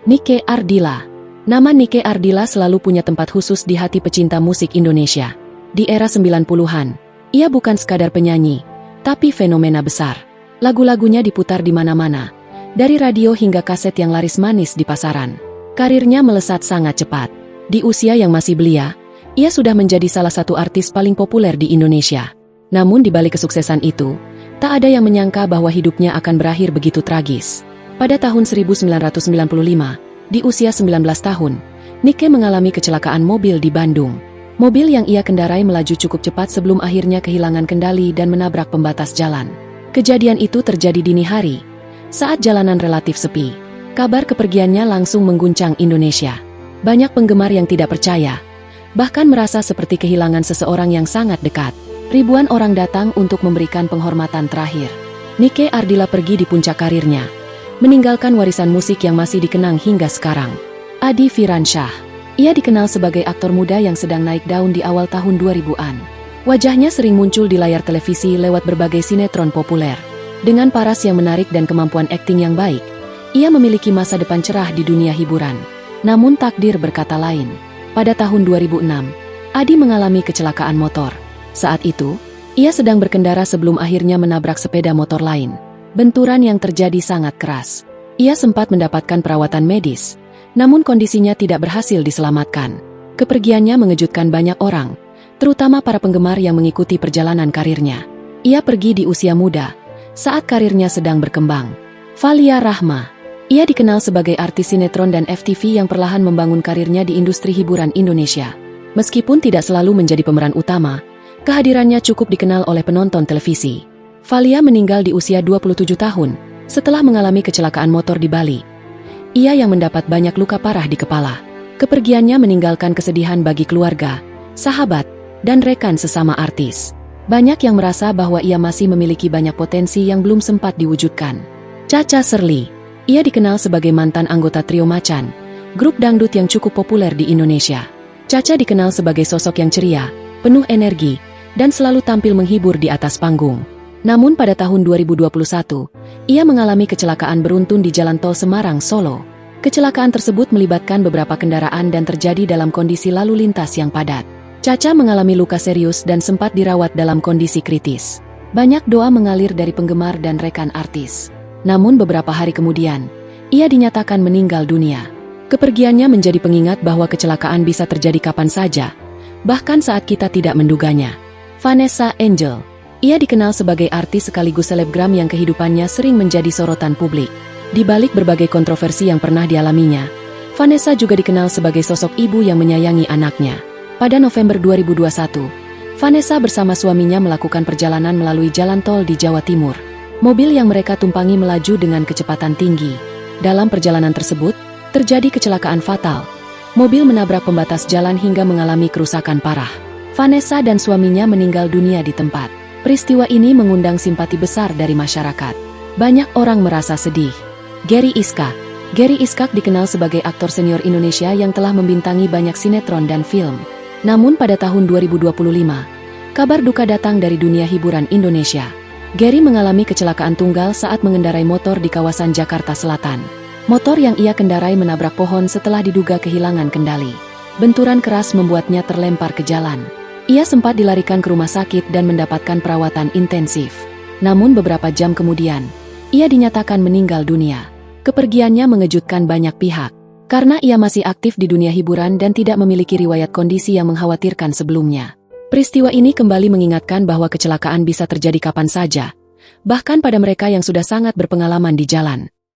Nike Ardilla. Nama Nike Ardilla selalu punya tempat khusus di hati pecinta musik Indonesia. Di era 90-an, ia bukan sekadar penyanyi, tapi fenomena besar. Lagu-lagunya diputar di mana-mana, dari radio hingga kaset yang laris manis di pasaran. Karirnya melesat sangat cepat. Di usia yang masih belia, ia sudah menjadi salah satu artis paling populer di Indonesia. Namun di balik kesuksesan itu, tak ada yang menyangka bahwa hidupnya akan berakhir begitu tragis. Pada tahun 1995, di usia 19 tahun, Nike mengalami kecelakaan mobil di Bandung. Mobil yang ia kendarai melaju cukup cepat sebelum akhirnya kehilangan kendali dan menabrak pembatas jalan. Kejadian itu terjadi dini hari, saat jalanan relatif sepi. Kabar kepergiannya langsung mengguncang Indonesia. Banyak penggemar yang tidak percaya, bahkan merasa seperti kehilangan seseorang yang sangat dekat. Ribuan orang datang untuk memberikan penghormatan terakhir. Nike Ardilla pergi di puncak karirnya, meninggalkan warisan musik yang masih dikenang hingga sekarang. Adi Firansyah. Ia dikenal sebagai aktor muda yang sedang naik daun di awal tahun 2000-an. Wajahnya sering muncul di layar televisi lewat berbagai sinetron populer. Dengan paras yang menarik dan kemampuan akting yang baik, ia memiliki masa depan cerah di dunia hiburan. Namun takdir berkata lain. Pada tahun 2006, Adi mengalami kecelakaan motor. Saat itu, ia sedang berkendara sebelum akhirnya menabrak sepeda motor lain. Benturan yang terjadi sangat keras. Ia sempat mendapatkan perawatan medis, namun kondisinya tidak berhasil diselamatkan. Kepergiannya mengejutkan banyak orang, terutama para penggemar yang mengikuti perjalanan karirnya. Ia pergi di usia muda, saat karirnya sedang berkembang. Valia Rahma. Ia dikenal sebagai artis sinetron dan FTV yang perlahan membangun karirnya di industri hiburan Indonesia. Meskipun tidak selalu menjadi pemeran utama, kehadirannya cukup dikenal oleh penonton televisi. Valia meninggal di usia 27 tahun, setelah mengalami kecelakaan motor di Bali. Ia yang mendapat banyak luka parah di kepala. Kepergiannya meninggalkan kesedihan bagi keluarga, sahabat, dan rekan sesama artis. Banyak yang merasa bahwa ia masih memiliki banyak potensi yang belum sempat diwujudkan. Cha-Cha Sherly. Ia dikenal sebagai mantan anggota Trio Macan, grup dangdut yang cukup populer di Indonesia. Cha-Cha dikenal sebagai sosok yang ceria, penuh energi, dan selalu tampil menghibur di atas panggung. Namun pada tahun 2021, ia mengalami kecelakaan beruntun di Jalan Tol Semarang, Solo. Kecelakaan tersebut melibatkan beberapa kendaraan dan terjadi dalam kondisi lalu lintas yang padat. Cha-Cha mengalami luka serius dan sempat dirawat dalam kondisi kritis. Banyak doa mengalir dari penggemar dan rekan artis. Namun beberapa hari kemudian, ia dinyatakan meninggal dunia. Kepergiannya menjadi pengingat bahwa kecelakaan bisa terjadi kapan saja, bahkan saat kita tidak menduganya. Vanessa Angel. Ia dikenal sebagai artis sekaligus selebgram yang kehidupannya sering menjadi sorotan publik. Di balik berbagai kontroversi yang pernah dialaminya, Vanessa juga dikenal sebagai sosok ibu yang menyayangi anaknya. Pada November 2021, Vanessa bersama suaminya melakukan perjalanan melalui jalan tol di Jawa Timur. Mobil yang mereka tumpangi melaju dengan kecepatan tinggi. Dalam perjalanan tersebut, terjadi kecelakaan fatal. Mobil menabrak pembatas jalan hingga mengalami kerusakan parah. Vanessa dan suaminya meninggal dunia di tempat. Peristiwa ini mengundang simpati besar dari masyarakat. Banyak orang merasa sedih. Gary Iskak. Gary Iskak dikenal sebagai aktor senior Indonesia yang telah membintangi banyak sinetron dan film. Namun pada tahun 2025, kabar duka datang dari dunia hiburan Indonesia. Gary mengalami kecelakaan tunggal saat mengendarai motor di kawasan Jakarta Selatan. Motor yang ia kendarai menabrak pohon setelah diduga kehilangan kendali. Benturan keras membuatnya terlempar ke jalan. Ia sempat dilarikan ke rumah sakit dan mendapatkan perawatan intensif. Namun beberapa jam kemudian, ia dinyatakan meninggal dunia. Kepergiannya mengejutkan banyak pihak, karena ia masih aktif di dunia hiburan dan tidak memiliki riwayat kondisi yang mengkhawatirkan sebelumnya. Peristiwa ini kembali mengingatkan bahwa kecelakaan bisa terjadi kapan saja, bahkan pada mereka yang sudah sangat berpengalaman di jalan.